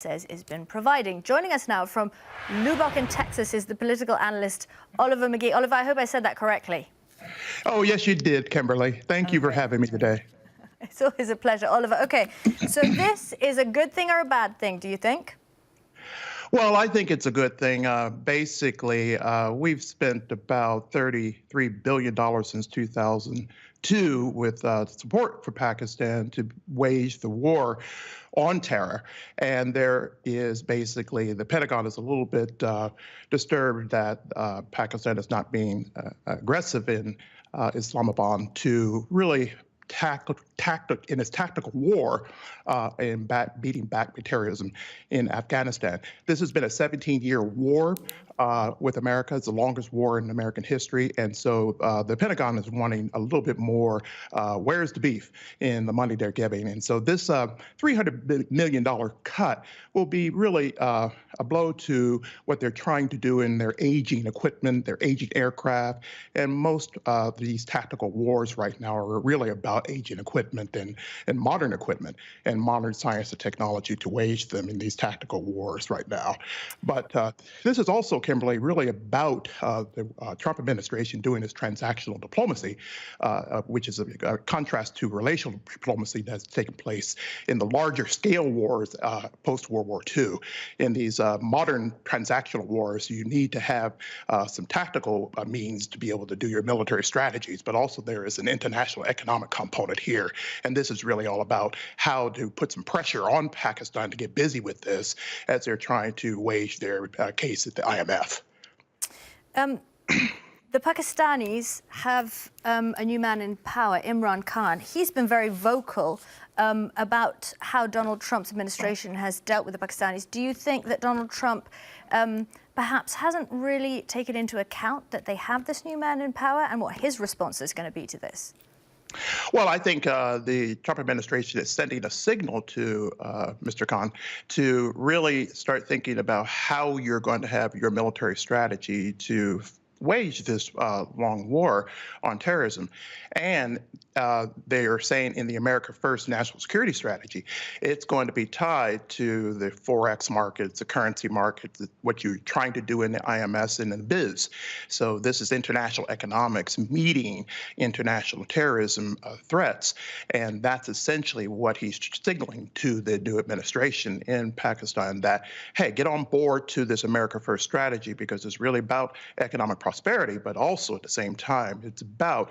says has been providing. Joining us now from Lubbock in Texas is the political analyst Oliver McGee. Oliver, I hope I said that correctly. Oh, yes, you did, Kimberly. Thank you for having me today. It's always a pleasure, Oliver. Okay, so this is a good thing or a bad thing, do you think? Well, I think it's a good thing. Basically, we've spent about $33 billion since 2002 with support for Pakistan to wage the war on terror. And there is basically, the Pentagon is a little bit disturbed that Pakistan is not being aggressive in Islamabad to really in its tactical war in beating back terrorism in Afghanistan. This has been a 17-year war with America. It's the longest war in American history. And so the Pentagon is wanting a little bit more, where's the beef in the money they're giving. And so this $300 million cut will be really a blow to what they're trying to do in their aging equipment, their aging aircraft. And most of these tactical wars right now are really about aging equipment and modern equipment and modern science and technology to wage them in these tactical wars right now. But this is also, Kimberly, really about the Trump administration doing this transactional diplomacy, which is a contrast to relational diplomacy that's taken place in the larger scale wars post-World War II. In these modern transactional wars, you need to have some tactical means to be able to do your military strategies, but also there is an international economic component here. And this is really all about how to put some pressure on Pakistan to get busy with this as they're trying to wage their case at the IMF. The Pakistanis have a new man in power, Imran Khan. He's been very vocal about how Donald Trump's administration has dealt with the Pakistanis. Do you think that Donald Trump perhaps hasn't really taken into account that they have this new man in power and what his response is going to be to this? Well, I think the Trump administration is sending a signal to Mr. Khan to really start thinking about how you're going to have your military strategy to wage this long war on terrorism. And they are saying in the America First national security strategy, it's going to be tied to the Forex markets, the currency markets, what you're trying to do in the IMS and in the biz. So this is international economics meeting international terrorism threats. And that's essentially what he's signaling to the new administration in Pakistan, that, hey, get on board to this America First strategy, because it's really about economic prosperity, but also at the same time, it's about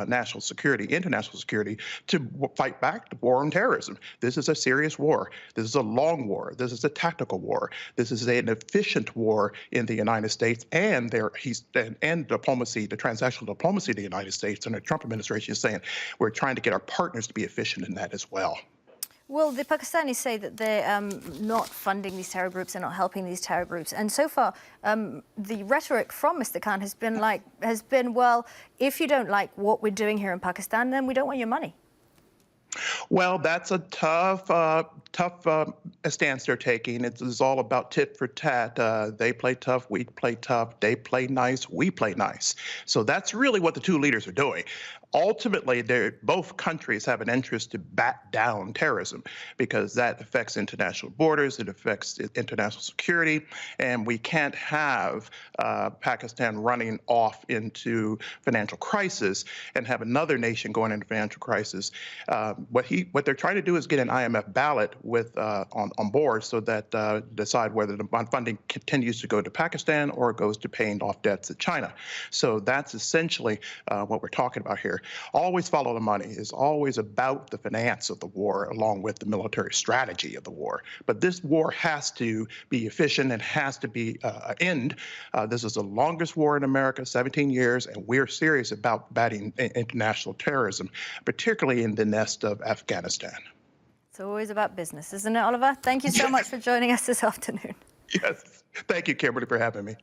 national security, international security, to fight back the war on terrorism. This is a serious war. This is a long war. This is a tactical war. This is an efficient war in the United States, and diplomacy, the transactional diplomacy of the United States and the Trump administration is saying we're trying to get our partners to be efficient in that as well. Well, the Pakistanis say that they're not funding these terror groups, they're not helping these terror groups. And so far, the rhetoric from Mr. Khan has been, well, if you don't like what we're doing here in Pakistan, then we don't want your money. Well, that's a tough stance they're taking. It's all about tit for tat. They play tough, we play tough. They play nice, we play nice. So that's really what the two leaders are doing. Ultimately, both countries have an interest to bat down terrorism, because that affects international borders, it affects international security, and we can't have Pakistan running off into financial crisis and have another nation going into financial crisis. What they're trying to do is get an IMF ballot with on board, so that decide whether the funding continues to go to Pakistan or goes to paying off debts to China. So that's essentially what we're talking about here. Always follow the money is always about the finance of the war, along with the military strategy of the war. But this war has to be efficient and has to be end. This is the longest war in America, 17 years, and we're serious about batting international terrorism, particularly in the nest of Afghanistan. It's always about business, isn't it, Oliver? Thank you so much for joining us this afternoon. Yes. Thank you, Kimberly, for having me.